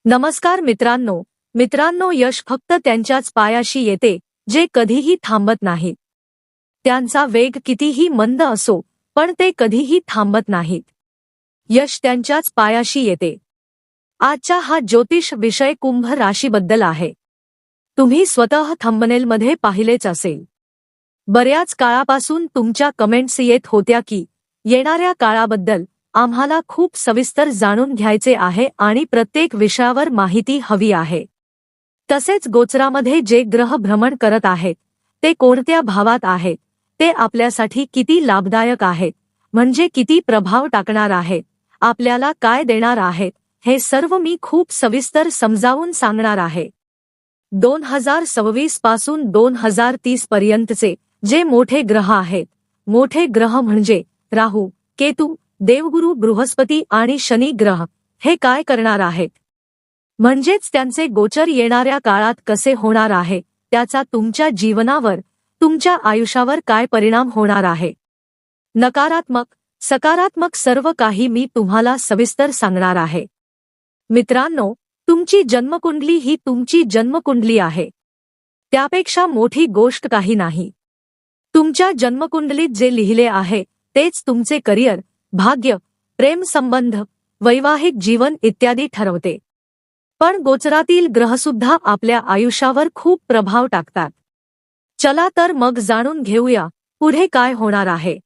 नमस्कार मित्रांनो, यश फक्त त्यांच्याच पायाशी येते जे कधीही थांबत नाहीत. त्यांचा वेग कितीही मंद असो पण ते कधीही थांबत नाहीत. यश त्यांच्याच पायाशी येते. आजचा हा ज्योतिष विषय कुंभ राशीबद्दल आहे. तुम्ही स्वतः थंबनेलमध्ये पाहिलेच असेल. बऱ्याच काळापासून तुमच्या कमेंट्स येत होत्या की येणाऱ्या काळाबद्दल आम्हाला खूप सविस्तर जाणून घ्यायचे आहे आणि प्रत्येक विषयावर माहिती हवी आहे. तसेच गोचरामध्ये जे ग्रह भ्रमण करत आहेत ते कोणत्या भावात आहेत, ते आपल्यासाठी किती लाभदायक आहेत, म्हणजे किती प्रभाव टाकणार आहेत, आपल्याला काय देणार आहेत, हे सर्व मी खूप सविस्तर समजावून सांगणार आहे. 2026 पासून 2030 पर्यंतचे जे मोठे ग्रह आहेत, मोठे ग्रह म्हणजे राहू, केतू, देवगुरु बृहस्पती आणि शनी ग्रह, हे काय करणार आहेत, म्हणजेच त्यांचे गोचर येणाऱ्या काळात कसे होणार आहे, त्याचा तुमच्या जीवनावर, तुमच्या आयुष्यावर काय परिणाम होणार आहे. नकारात्मक, सकारात्मक सर्व काही मी तुम्हाला सविस्तर सांगणार आहे. मित्रांनो, तुमची जन्मकुंडली ही तुमची जन्मकुंडली आहे. त्यापेक्षा मोठी गोष्ट काही नाही. तुमच्या जन्मकुंडलीत जे लिहिले आहे तेच तुमचे करिअर, भाग्य, प्रेम संबंध, वैवाहिक जीवन इत्यादी ठरवते. पण गोचरातील ग्रहसुद्धा आपल्या आयुष्यावर खूप प्रभाव टाकतात. चला तर मग जाणून घेऊया पुढे काय होणार आहे.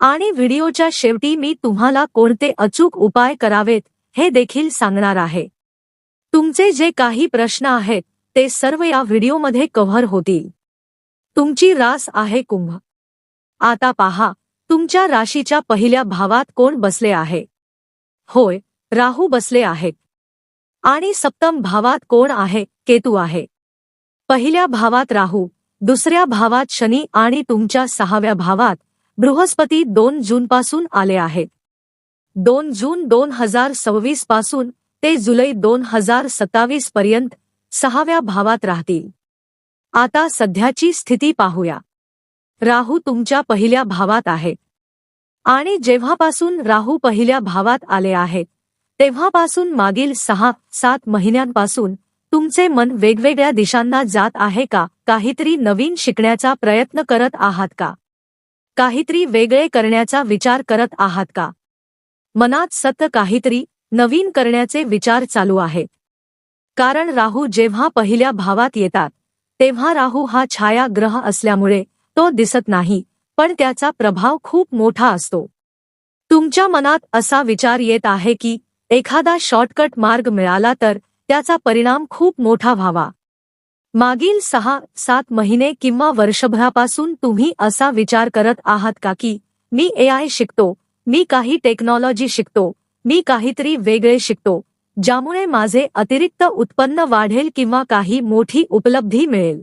आणि व्हिडिओच्या शेवटी मी तुम्हाला कोणते अचूक उपाय करावेत हे देखील सांगणार आहे. तुमचे जे काही प्रश्न आहेत ते सर्व या व्हिडिओमध्ये कव्हर होतील. तुमची रास आहे कुंभ. आता पहा, तुमच्या राशीच्या पहिल्या भावात कोण बसले आहे. होय, राहू बसले आहेत. आणि सप्तम भावात कोण आहे, केतू आहे. पहिल्या भावात राहू, दुसऱ्या भावात शनी आणि तुमच्या 6व्या भावात बृहस्पती 2 जूनपासून आले आहेत. 2 जून 2026 पासून ते जुलै 2027 पर्यंत 6व्या भावात राहतील. आता सध्याची स्थिती पाहूया. राहू तुमच्या पहिल्या भावात आहेत. आणि जेव्हापासून राहू पहिल्या भावात आले आहेत तेव्हापासून मागील 6-7 महिन्यांपासून तुमचे मन वेगवेगळ्या दिशांना जात आहे का? काहीतरी नवीन शिकण्याचा प्रयत्न करत आहात का? काहीतरी वेगळे करण्याचा विचार करत आहात का? मनात सतत काहीतरी नवीन करण्याचे विचार चालू आहेत. कारण राहू जेव्हा पहिल्या भावात येतात तेव्हा राहू हा छाया ग्रह असल्यामुळे तो दिसत नाही, पण त्याचा प्रभाव खूप मोठा असतो. तुमच्या मनात असा विचार येत आहे की एखादा शॉर्टकट मार्ग मिळाला तर त्याचा परिणाम खूप मोठा व्हावा. मागील 6-7 महिने किंवा वर्षभरापासून तुम्ही असा विचार करत आहात का की मी AI शिकतो, मी काही टेक्नॉलॉजी शिकतो, मी काहीतरी वेगळे शिकतो, ज्यामुळे माझे अतिरिक्त उत्पन्न वाढेल किंवा काही मोठी उपलब्धी मिळेल.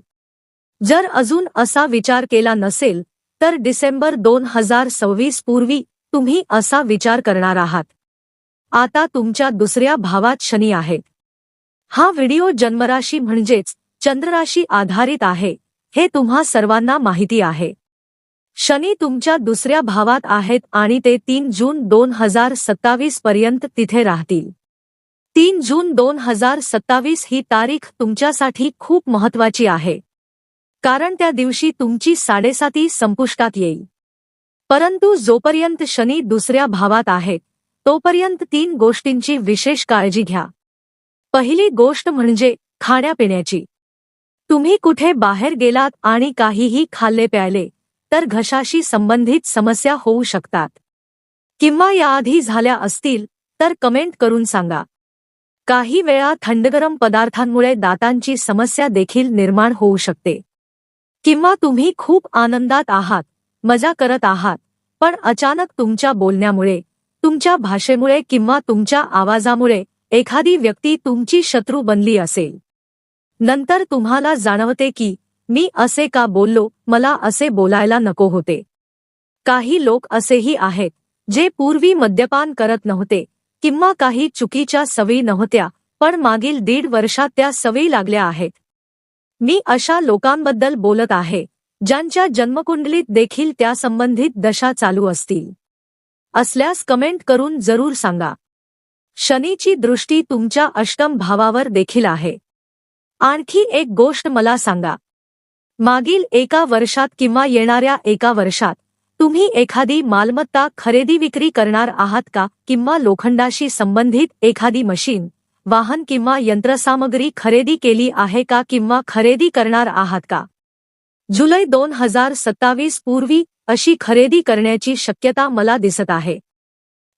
जर अजून असा विचार केला नसेल तर डिसेंबर 2026 पूर्वी तुम्ही असा विचार करणार आहात. आता तुमच्या दुसऱ्या भावात शनी आहेत. हा व्हिडिओ जन्मराशी म्हणजेच चंद्रराशी आधारित आहे, हे तुम्हा सर्वांना माहिती आहे. शनी तुमच्या दुसऱ्या भावात आहेत आणि ते 3 जून 2027 पर्यंत तिथे राहतील. 3 जून 2027 ही तारीख तुमच्यासाठी खूप महत्त्वाची आहे. कारण त्या दिवशी तुमची 7.5 संपुष्टात येईल. परंतु जोपर्यंत शनी दुसऱ्या भावात आहेत तोपर्यंत 3 गोष्टींची विशेष काळजी घ्या. पहिली गोष्ट म्हणजे खाण्यापिण्याची. तुम्ही कुठे बाहेर गेलात आणि काहीही खाल्ले प्यायले तर घशाशी संबंधित समस्या होऊ शकतात. किंवा याआधी झाल्या असतील तर कमेंट करून सांगा. काही वेळा थंडगरम पदार्थांमुळे दातांची समस्या देखील निर्माण होऊ शकते. किंवा तुम्ही खूप आनंदात आहात, मजा करत आहात, पण अचानक तुमच्या बोलण्यामुळे, तुमच्या भाषेमुळे किंवा तुमच्या आवाजामुळे एखादी व्यक्ती तुमची शत्रू बनली असेल. नंतर तुम्हाला जाणवते की मी असे का बोललो, मला असे बोलायला नको होते. काही लोक असेही आहेत जे पूर्वी मद्यपान करत नव्हते किंवा काही चुकीच्या सवयी नव्हत्या, पण मागील 1.5 वर्षात त्या सवयी लागल्या आहेत. मी अशा लोकांबद्दल बोलत आहे ज्यांच्या जन्मकुंडलीत देखील त्या संबंधित दशा चालू असतील. असल्यास कमेंट करून जरूर सांगा. शनीची दृष्टी तुमच्या अष्टम भावावर देखील आहे. आणखी एक गोष्ट मला सांगा, मागील एका वर्षात किंवा येणाऱ्या एका वर्षात तुम्ही एखादी मालमत्ता खरेदी विक्री करणार आहात का, किंवा लोखंडाशी संबंधित एखादी मशीन, वाहन किंवा यंत्रसामग्री खरेदी केली आहे का, किंवा खरेदी करणार आहात का? जुलै 2027 पूर्वी अशी खरेदी करण्याची शक्यता मला दिसत आहे.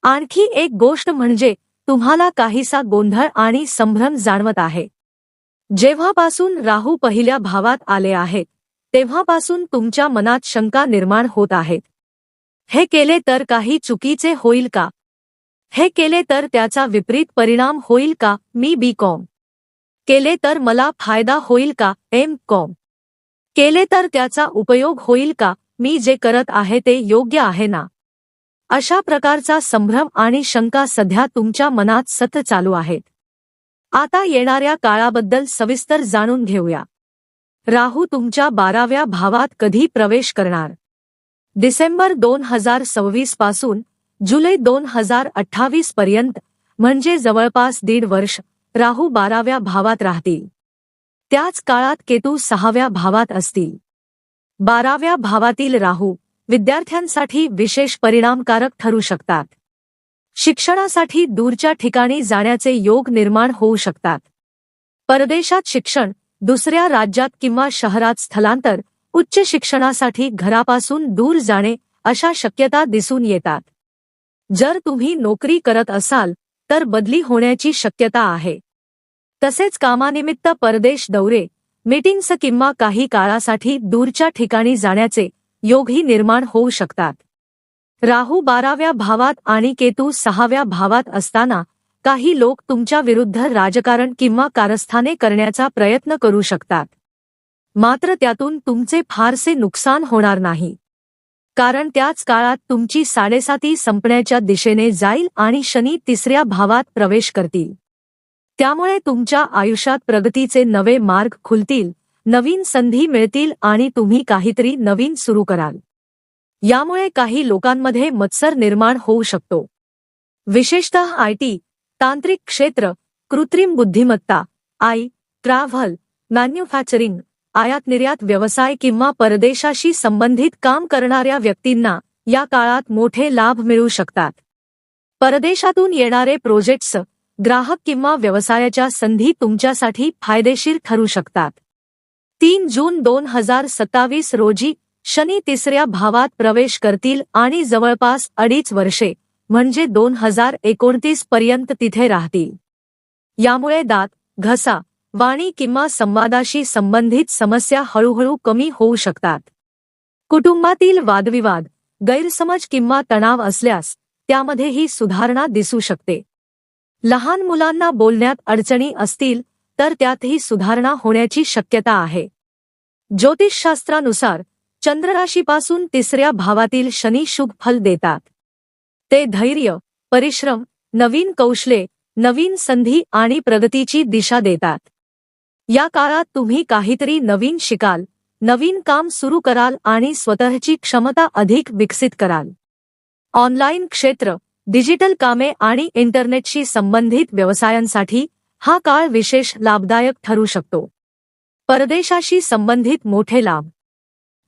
आणखी एक गोष्ट म्हणजे तुम्हाला काहीसा गोंधळ आणि संभ्रम जाणवत आहे. जेव्हापासून राहू पहिल्या भावात आले आहेत तेव्हापासून तुमच्या मनात शंका निर्माण होत आहेत. हे केले तर काही चुकीचे होईल का? हे केले तर त्याचा विपरीत परिणाम होईल का? मी B.Com केले तर मला फायदा होईल का? M.Com केले तर त्याचा उपयोग होईल का? मी जे करत आहे ते योग्य आहे ना? अशा प्रकारचा संभ्रम आणि शंका सध्या तुमच्या मनात सतत चालू आहेत. आता येणाऱ्या काळाबद्दल सविस्तर जाणून घेऊया. राहू तुमच्या 12व्या भावात कधी प्रवेश करणार? डिसेंबर 2026 पासून जुलै 2028 पर्यंत, म्हणजे जवळपास 1.5 वर्ष राहू 12व्या भावात राहतील. त्याच काळात केतू 6व्या भावात असतील. 12व्या भावातील राहू विद्यार्थ्यांसाठी विशेष परिणामकारक ठरू शकतात. शिक्षणासाठी दूरच्या ठिकाणी जाण्याचे योग निर्माण होऊ शकतात. परदेशात शिक्षण, दुसऱ्या राज्यात किंवा शहरात स्थलांतर, उच्च शिक्षणासाठी घरापासून दूर जाणे अशा शक्यता दिसून येतात. जर तुम्ही नोकरी करत असाल तर बदली होण्याची शक्यता आहे. तसेच कामानिमित्त परदेश दौरे, मीटिंग्स किंवा काही काळासाठी दूरच्या ठिकाणी जाण्याचे योगही निर्माण होऊ शकतात. राहू 12व्या भावात आणि केतू 6व्या भावात असताना काही लोक तुमच्या विरुद्ध राजकारण किंवा कारस्थाने करण्याचा प्रयत्न करू शकतात. मात्र त्यातून तुमचे फारसे नुकसान होणार नाही, कारण त्याच काळात तुमची 7.5 संपण्याच्या दिशेने जाईल आणि शनी 3ऱ्या भावात प्रवेश करतील. त्यामुळे तुमच्या आयुष्यात प्रगतीचे नवे मार्ग खुलतील, नवीन संधी मिळतील आणि तुम्ही काहीतरी नवीन सुरू कराल. यामुळे काही लोकांमध्ये मत्सर निर्माण होऊ शकतो. विशेषतः IT, तांत्रिक क्षेत्र, कृत्रिम बुद्धिमत्ता, ट्रॅव्हल, मॅन्युफॅक्चरिंग, आयात-निर्यात व्यवसाय किंवा परदेशाशी संबंधित काम करणाऱ्या व्यक्तींना या काळात मोठे लाभ मिळू शकतात. परदेशातून येणारे प्रोजेक्ट्स, ग्राहक किंवा व्यवसायाच्या संधी तुमच्यासाठी फायदेशीर ठरू शकतात. 3 जून 2027 रोजी शनी 3ऱ्या भावात प्रवेश करतील आणि जवळपास 2.5 वर्षे म्हणजे 2029 पर्यंत तिथे राहतील. यामुळे दात, घसा, वाणी किंवा संवादाशी संबंधित समस्या हळूहळू कमी होऊ शकतात. कुटुंबातील वादविवाद, गैरसमज किंवा तणाव असल्यास त्यामध्येही सुधारणा दिसू शकते. लहान मुलांना बोलण्यात अडचणी असतील तर त्यातही सुधारणा होण्याची शक्यता आहे. ज्योतिषशास्त्रानुसार चंद्रराशीपासून 3ऱ्या भावातील शनी शुभ फल देतात. ते धैर्य, परिश्रम, नवीन कौशल्ये, नवीन संधी आणि प्रगतीची दिशा देतात. या काळात तुम्ही काहीतरी नवीन शिकाल, नवीन काम सुरू कराल आणि स्वतःची क्षमता अधिक विकसित कराल. ऑनलाईन क्षेत्र, डिजिटल कामे आणि इंटरनेटशी संबंधित व्यवसायांसाठी हा काळ विशेष लाभदायक ठरू शकतो. परदेशाशी संबंधित मोठे लाभ.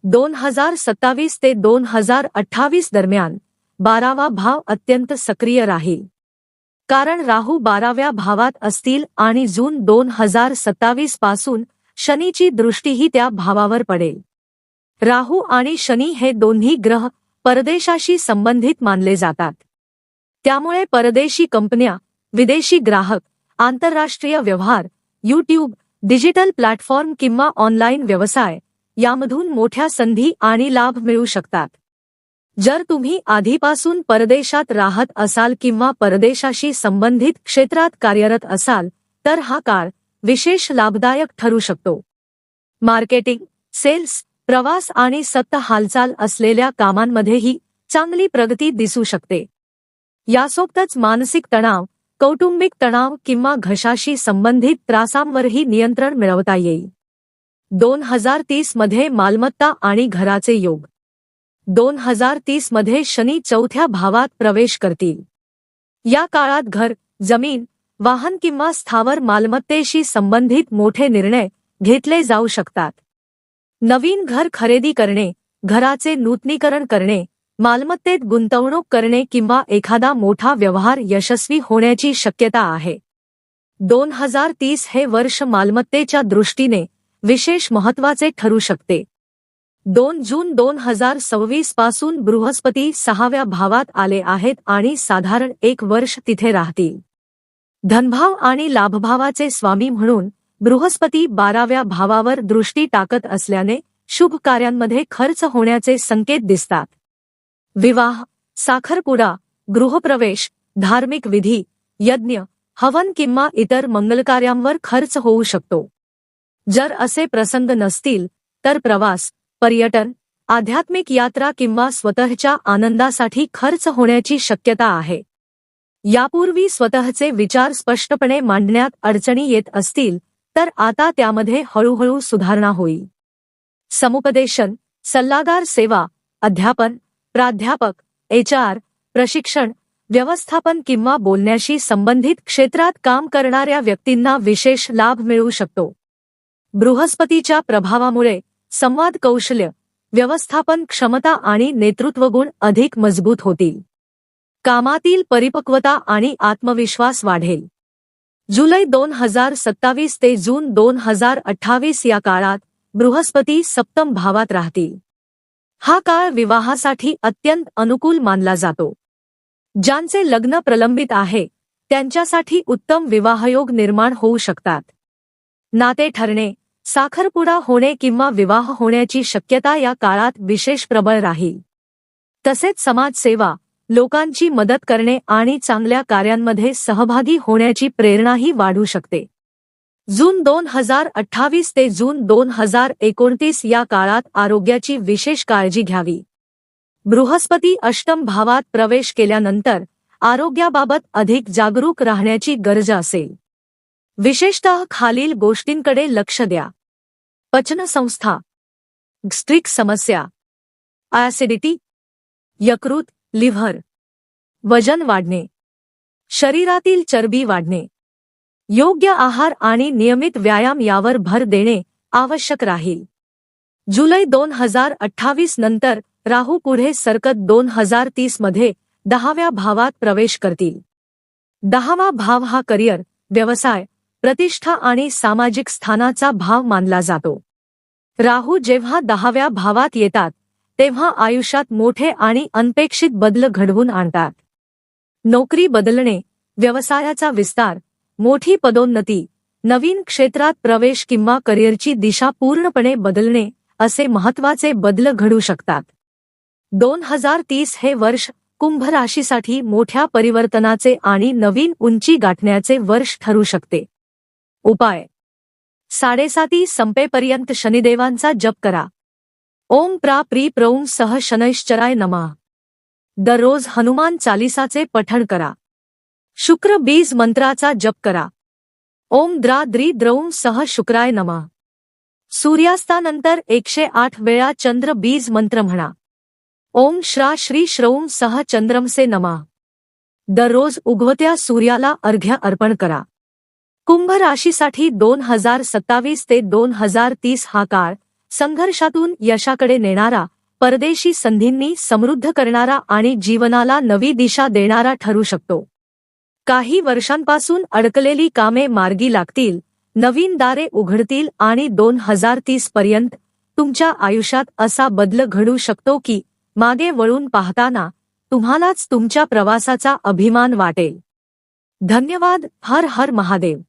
2027 ते 2028 दरम्यान 12वा भाव अत्यंत सक्रिय राहील, कारण राहू 12व्या भावात असतील आणि जून 2027 पासून शनीची दृष्टीही त्या भावावर पडेल. राहू आणि शनी हे दोन्ही ग्रह परदेशाशी संबंधित मानले जातात. त्यामुळे परदेशी कंपन्या, विदेशी ग्राहक, आंतरराष्ट्रीय व्यवहार, YouTube, डिजिटल प्लॅटफॉर्म किंवा ऑनलाईन व्यवसाय यामधून मोठ्या संधी आणि लाभ मिळू शकतात. जर तुम्ही आधीपासून परदेशात राहत असाल किंवा परदेशाशी संबंधित क्षेत्रात कार्यरत असाल तर हा काळ विशेष लाभदायक ठरू शकतो. मार्केटिंग, सेल्स, प्रवास आणि सतत हालचाल असलेल्या कामांमध्येही चांगली प्रगती दिसू शकते. यासोबतच मानसिक तणाव, कौटुंबिक तणाव किंवा घशाशी संबंधित त्रासांवरही नियंत्रण मिळवता येईल. 2030 मध्ये मालमत्ता आणि घराचे योग. 2030 मध्ये शनी 4थ्या भावात प्रवेश करतील. या काळात घर, जमीन, वाहन किंवा स्थावर मालमत्तेशी संबंधित मोठे निर्णय घेतले जाऊ शकतात. नवीन घर खरेदी करणे, घराचे नूतनीकरण करणे, मालमत्तेत गुंतवणूक करणे किंवा एखादा मोठा व्यवहार यशस्वी होण्याची शक्यता आहे. 2030 हे वर्ष मालमत्तेच्या दृष्टीने विशेष महत्त्वाचे ठरू शकते. 2 जून 2026 पासून बृहस्पती 6व्या भावात आले आहेत आणि साधारण 1 वर्ष तिथे राहतील. धनभाव आणि लाभभावाचे स्वामी म्हणून बृहस्पती 12व्या भावावर दृष्टी टाकत असल्याने शुभ कार्यांमध्ये खर्च होण्याचे संकेत दिसतात. विवाह, साखरपुडा, गृहप्रवेश, धार्मिक विधी, यज्ञ, हवन किंवा इतर मंगलकार्यांवर खर्च होऊ शकतो. जर असे प्रसंग नसतील तर प्रवास, पर्यटन, आध्यात्मिक यात्रा किंवा स्वतःच्या आनंदासाठी खर्च होण्याची शक्यता आहे. यापूर्वी स्वतःचे विचार स्पष्टपणे मांडण्यात अडचणी येत असतील तर आता त्यामध्ये हळूहळू सुधारणा होईल. समुपदेशन, सल्लागार सेवा, अध्यापन, प्राध्यापक, HR, प्रशिक्षण, व्यवस्थापन किंवा बोलण्याशी संबंधित क्षेत्रात काम करणाऱ्या व्यक्तींना विशेष लाभ मिळू शकतो. बृहस्पतीच्या प्रभावामुळे संवाद कौशल्य, व्यवस्थापन क्षमता आणि नेतृत्वगुण अधिक मजबूत होतील. कामातील परिपक्वता आणि आत्मविश्वास वाढेल. जुलै 2027 ते जून 2028 या काळात बृहस्पती सप्तम भावात राहतील. हा काळ विवाहासाठी अत्यंत अनुकूल मानला जातो. ज्यांचे लग्न प्रलंबित आहे त्यांच्यासाठी उत्तम विवाहयोग निर्माण होऊ शकतात. नाते ठरणे, साखरपुडा होणे किंवा विवाह होण्याची शक्यता या काळात विशेष प्रबळ राहील. तसेच समाजसेवा, लोकांची मदत करणे आणि चांगल्या कार्यांमध्ये सहभागी होण्याची प्रेरणाही वाढू शकते. जून 2028 ते जून 2029 या काळात आरोग्याची विशेष काळजी घ्यावी. बृहस्पती अष्टम भावात प्रवेश केल्यानंतर आरोग्याबाबत अधिक जागरूक राहण्याची गरज असेल. विशेषतः खालील गोष्टींकडे लक्ष द्या. पचनसंस्था, गॅस्ट्रिक समस्या, ॲसिडिटी, यकृत, लिव्हर, वजन वाढणे, शरीरातील चरबी वाढणे. योग्य आहार आणि नियमित व्यायाम यावर भर देणे आवश्यक राहील. जुलै 2028 नंतर राहू पुढे सरकत 2030 मध्ये 10व्या भावात प्रवेश करतील. 10वा भाव हा करिअर, व्यवसाय, प्रतिष्ठा आणि सामाजिक स्थानाचा भाव मानला जातो. राहू जेव्हा 10व्या भावात येतात तेव्हा आयुष्यात मोठे आणि अनपेक्षित बदल घडवून आणतात. नोकरी बदलणे, व्यवसायाचा विस्तार, मोठी पदोन्नती, नवीन क्षेत्रात प्रवेश किंवा करिअरची दिशा पूर्णपणे बदलणे असे महत्त्वाचे बदल घडू शकतात. 2030 हे वर्ष कुंभ राशीसाठी मोठ्या परिवर्तनाचे आणि नवीन उंची गाठण्याचे वर्ष ठरू शकते. उपाय: 7:30 संपेपर्यंत शनिदेवांचा जप करा. ओम प्रा प्री प्रौं सह शनैश्चराय नमः. दररोज हनुमान चालीसाचे पठण करा. शुक्र बीज मंत्राचा जप करा. ओम द्रा द्री द्रौं सह शुक्राय नमः. सूर्यास्तानंतर 108 वेळा चंद्र बीज मंत्र म्हणा. ओम श्रा श्री श्रौं सह चंद्रमसे नमः. दररोज उगवत्या सूर्याला अर्घ्य अर्पण करा. कुंभ राशीसाठी 2027 ते 2030 हा काळ संघर्षातून यशाकडे नेणारा, परदेशी संधींनी समृद्ध करणारा आणि जीवनाला नवी दिशा देणारा ठरू शकतो. काही वर्षांपासून अडकलेली कामे मार्गी लागतील, नवीन दारे उघडतील आणि 2030 पर्यंत तुमच्या आयुष्यात असा बदल घडू शकतो की मागे वळून पाहताना तुम्हालाच तुमच्या प्रवासाचा अभिमान वाटेल. धन्यवाद. हर हर महादेव.